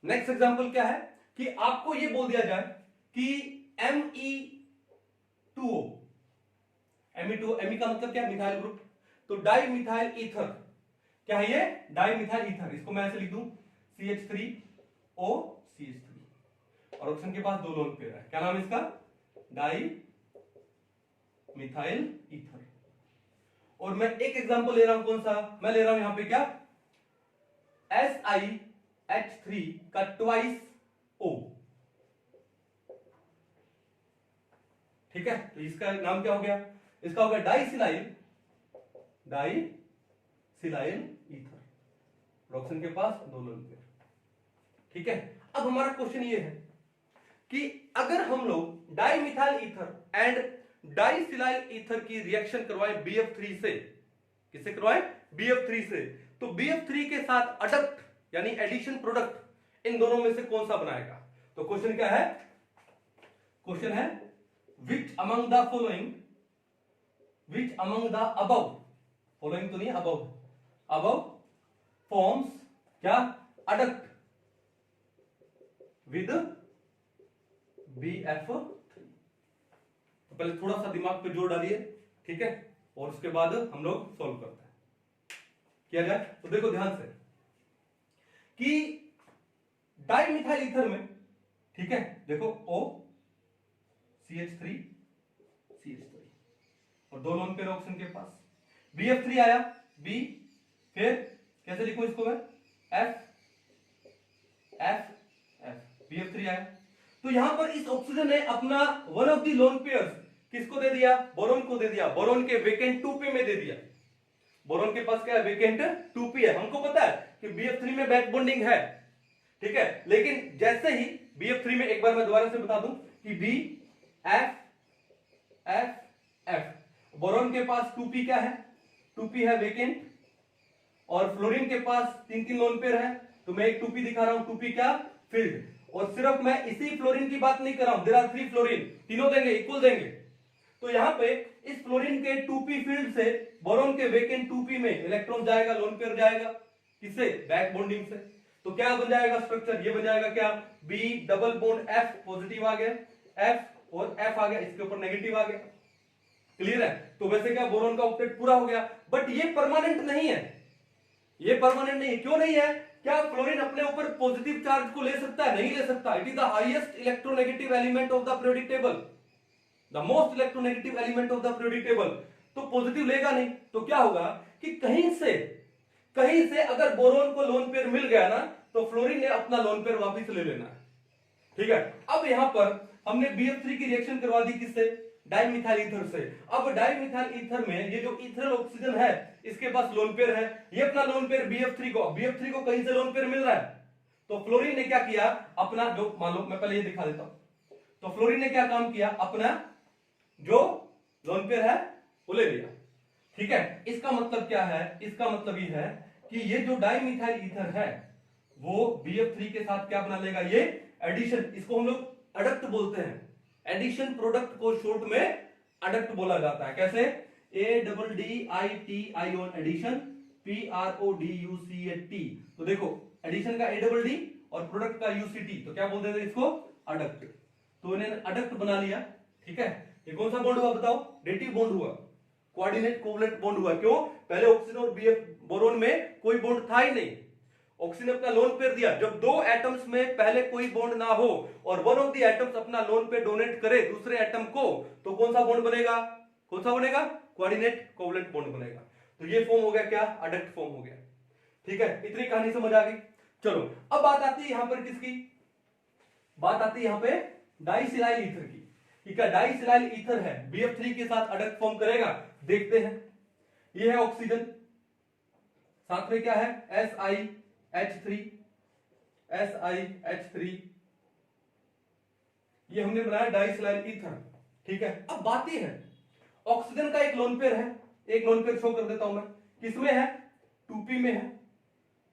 Next example क्या है कि आपको ये बोल दिया जाए कि Me2O, Me का मतलब क्या है? Methyl group. तो डाई मिथाइल ईथर क्या है ये? Di methyl ether. इसको मैं ऐसे लिख दूं CH3O CH3 और ऑप्शन के पास दो लोन पेयर है। क्या नाम है इसका? Di methyl ether. और मैं एक एग्जांपल ले रहा हूं, कौन सा? मैं ले रहा हूं यहां पे क्या? SiH3 का ट्वाइस O। ठीक है, तो इसका नाम क्या हो गया? इसका हो गया डाइसिलाइल ईथर। ऑप्शन के पास दो लोन पेयर। ठीक है, अब हमारा क्वेश्चन ये है कि अगर हम लोग डाइमिथाइल ईथर एंड डाइसिलाइल ईथर की रिएक्शन करवाएं BF3 से, किससे करवाएं? BF3 से, तो BF3 के साथ अडक्ट यानी एडिशन प्रोडक्ट इन दोनों में से कौन सा बनाएगा? तो क्वेश्चन क्या है? क्वेश्चन है which among the following, which among the above, following तो नहीं, above forms क्या? adduct with BF3। तो पहले थोड़ा सा दिमाग पे जोर डालिए, ठीक है, और उसके बाद हम लोग सॉल्व करते हैं। किया जाए तो देखो ध्यान से कि डाइमिथाइल ईथर में, ठीक है, देखो O CH3 और दो लोन पेयर ऑप्शन के पास। BF3 आया, B, फिर कैसे लिखूं इसको मैं? F BF3 आया। तो यहां पर इस ऑक्सीजन ने अपना one of the lone pairs किसको दे दिया? बोरोन को दे दिया। बोरोन के वेकेंट 2p में दे दिया। बोरोन के पास क्या है? वेकेंट 2p है। हमको पता है कि BF3 में बैक बॉन्डिंग है, ठीक है, लेकिन जैसे ही BF3 में, एक बार मैं दोबारा से बता दूं कि BF बोरोन के पास 2p क्या है? 2p है वेकेंट, और फ्लोरीन के पास 3 लोन पेयर है। तो मैं एक 2p दिखा रहा हूं, 2p क्या? फील्ड। और सिर्फ मैं इसी फ्लोरीन की बात नहीं कर रहा हूं, देयर आर 3 फ्लोरीन, तीनों देंगे, इक्वल देंगे। तो यहां पे इस फ्लोरीन के 2p फील्ड से बोरोन के वेकेंट 2p में इलेक्ट्रॉन जाएगा, लोन पेयर जाएगा, किससे? बैक बॉन्डिंग से। तो क्या बन जाएगा स्ट्रक्चर? ये बन जाएगा क्या? B double bond F, positive आ गया, F और F आ गया, इसके ऊपर नेगेटिव आ गया। क्लियर है? तो वैसे क्या बोरोन का ऑक्टेट पूरा हो गया, बट ये परमानेंट नहीं है। ये परमानेंट नहीं है। क्यों नहीं है? क्या फ्लोरीन अपने ऊपर पॉजिटिव चार्ज को ले सकता है? नहीं ले सकता। It is the highest electronegative element of the periodic table, the most electronegative element of the periodic table. तो पॉजिटिव लेगा नहीं, तो क्या होगा कि कहीं से अगर बोरोन को लोन पेयर मिल गया ना, तो फ्लोरीन ने अपना लोन पेयर वापस ले लेना है। ठीक है, अब यहां पर हमने BF3 की रिएक्शन करवा दी, किससे? डाइमिथाइल ईथर से। अब डाइमिथाइल ईथर में ये जो इथरल ऑक्सीजन है, इसके पास लोन पेयर है, ये अपना लोन पेयर BF3 को कहीं से लोन पेयर मिल रहा है। तो फ्लोरीन ने क्या किया? अपना जो, मान लो मैं पहले ये दिखा देता हूं, तो फ्लोरीन ने क्या काम किया? अपना जो लोन पेयर है वो ले लिया। ठीक है, इसका मतलब क्या है? इसका मतलब ये है कि ये जो डाइमिथाइल ईथर है वो BF3 के साथ क्या बना लेगा? ये एडिशन, इसको हम लोग अडक्ट बोलते हैं। एडिशन प्रोडक्ट को शॉर्ट में अडक्ट बोला जाता है। कैसे? ADDIT ion addition, PRODUCT। तो देखो एडिशन का ADD और प्रोडक्ट का UCT, तो क्या बोलते थे इसको? अडक्ट। तो इन्हें अडक्ट बना लिया। ठीक है, ये कौन सा बॉन्ड हुआ बताओ? डेटिव बॉन्ड हुआ, कोऑर्डिनेट कोवलेंट बॉन्ड हुआ। क्यों? पहले ऑक्सीजन और बोरोन में कोई बॉन्ड था ही नहीं। ऑक्सीजन अपना लोन पेयर दिया। जब दो एटम्स में पहले कोई बॉन्ड ना हो और वन ऑफ द एटम्स अपना लोन पेयर डोनेट करे दूसरे एटम को, तो कौन सा बॉन्ड बनेगा? कौन सा बनेगा? कोऑर्डिनेट कोवलेंट बॉन्ड बनेगा। तो ये फॉर्म हो गया क्या? अडक्ट फॉर्म हो गया। ठीक है, इतनी कहानी समझ आ गई। चलो अब बात आती है यहां पर किसकी? बात आती है यहां पे डाइसिलाइल ईथर की। ठीक है, डाइसिलाइल ईथर है, BF3 के साथ अडक्ट फॉर्म करेगा। देखते हैं, ये है ऑक्सीजन, साथ में क्या है? SiH3, ये हमने बनाया डाइसिलाइल ईथर। ठीक है, अब बात ये है, ऑक्सीजन का एक लोन पेयर है, एक लोन पेयर शो कर देता हूं मैं, किसमें है? 2p में है।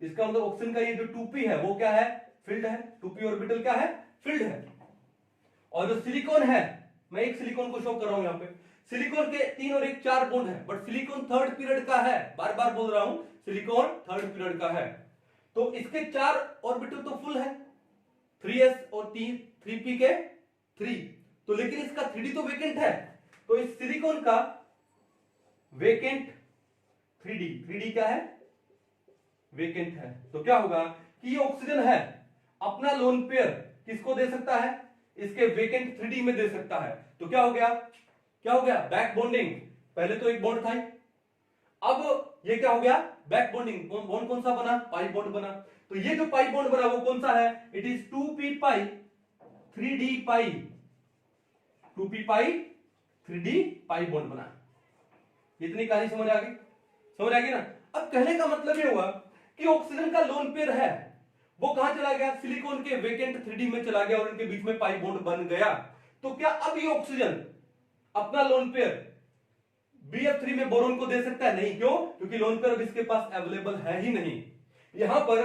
इसका मतलब ऑक्सीजन का ये जो 2p है वो क्या है? फील्ड है। 2p ऑर्बिटल क्या है? फील्ड है। और जो सिलिकॉन है, मैं एक सिलिकॉन को शो कर रहा हूं यहां पे, सिलिकॉन के 3 और 1 4 बॉन्ड है, बट सिलिकॉन थर्ड पीरियड का है। बार बोल रहा हूं, सिलिकॉन थर्ड पीरियड का है। तो इसके 4 ऑर्बिटल तो फुल है, 3s और 3p के 3, तो लेकिन इसका 3d तो वेकेंट है, तो इस सिलिकॉन का वेकेंट 3d क्या है, वेकेंट है। तो क्या होगा कि ये ऑक्सीजन है अपना लोन पेयर किसको दे सकता है, इसके वेकेंट 3d में दे सकता है। तो क्या हो गया, क्या हो गया, बैक बॉन्डिंग। पहले तो एक बॉन्ड था, अब ये क्या हो गया, बैक बॉन्डिंग। बॉन्ड कौन सा बना, पाई बॉन्ड बना। तो ये जो पाई बॉन्ड बना वो कौन सा है, it is 2p pi 3d pi, 2p pi 3d pi bond बना। इतनी कहानी समझ आ गई, समझ आ गई ना। अब कहने का मतलब ये हुआ कि ऑक्सीजन का लोन पेयर है वो कहां चला गया, सिलिकॉन के वेकेंट 3d में चला गया और इनके बीच में पाई बॉन्ड बन गया। तो क्या अब ये ऑक्सीजन अपना लोन पेयर BF3 में बोरोन को दे सकता है, नहीं। क्यों, क्योंकि लोन पेयर अब इसके पास अवेलेबल है ही नहीं। यहां पर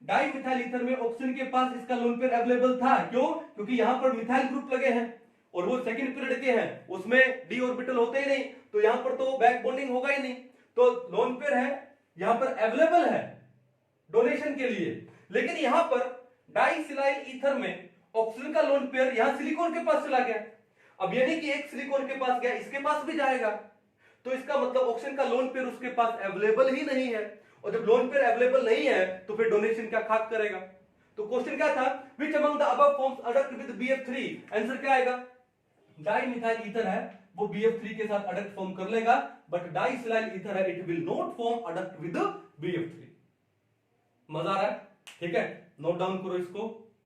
डाई मिथाइल ईथर में ऑक्सीजन के पास इसका लोन पेयर अवेलेबल था, क्यों, क्योंकि यहां पर मिथाइल ग्रुप लगे हैं और वो सेकंड पीरियड के हैं, उसमें डी ऑर्बिटल होते ही नहीं, तो यहां पर तो बैक बॉन्डिंग होगा ही नहीं। तो लोन पेयर है यहां पर अवेलेबल है डोनेशन के लिए। लेकिन यहां पर डाइसिलाइल ईथर में ऑक्सीजन का लोन पेयर यहां सिलिकॉन के पास चला गया। अब ये नहीं कि एक सिलिकॉन के पास गया इसके पास भी जाएगा, तो इसका मतलब ऑक्सीजन का लोन पेयर उसके पास अवेलेबल ही नहीं है। और जब लोन पेयर अवेलेबल नहीं है तो फिर डोनेशन क्या खाक करेगा। तो क्वेश्चन क्या था, which among the above forms adduct with BF3, answer क्या आएगा, डाइमिथाइल ईथर है वो BF3 के साथ अडक्ट फॉर्म कर लेगा, बट डाइसिलाइल ईथर है it will not form adduct with BF3। मजा आ रहा है, ठीक है, नोट डाउन करो इसको।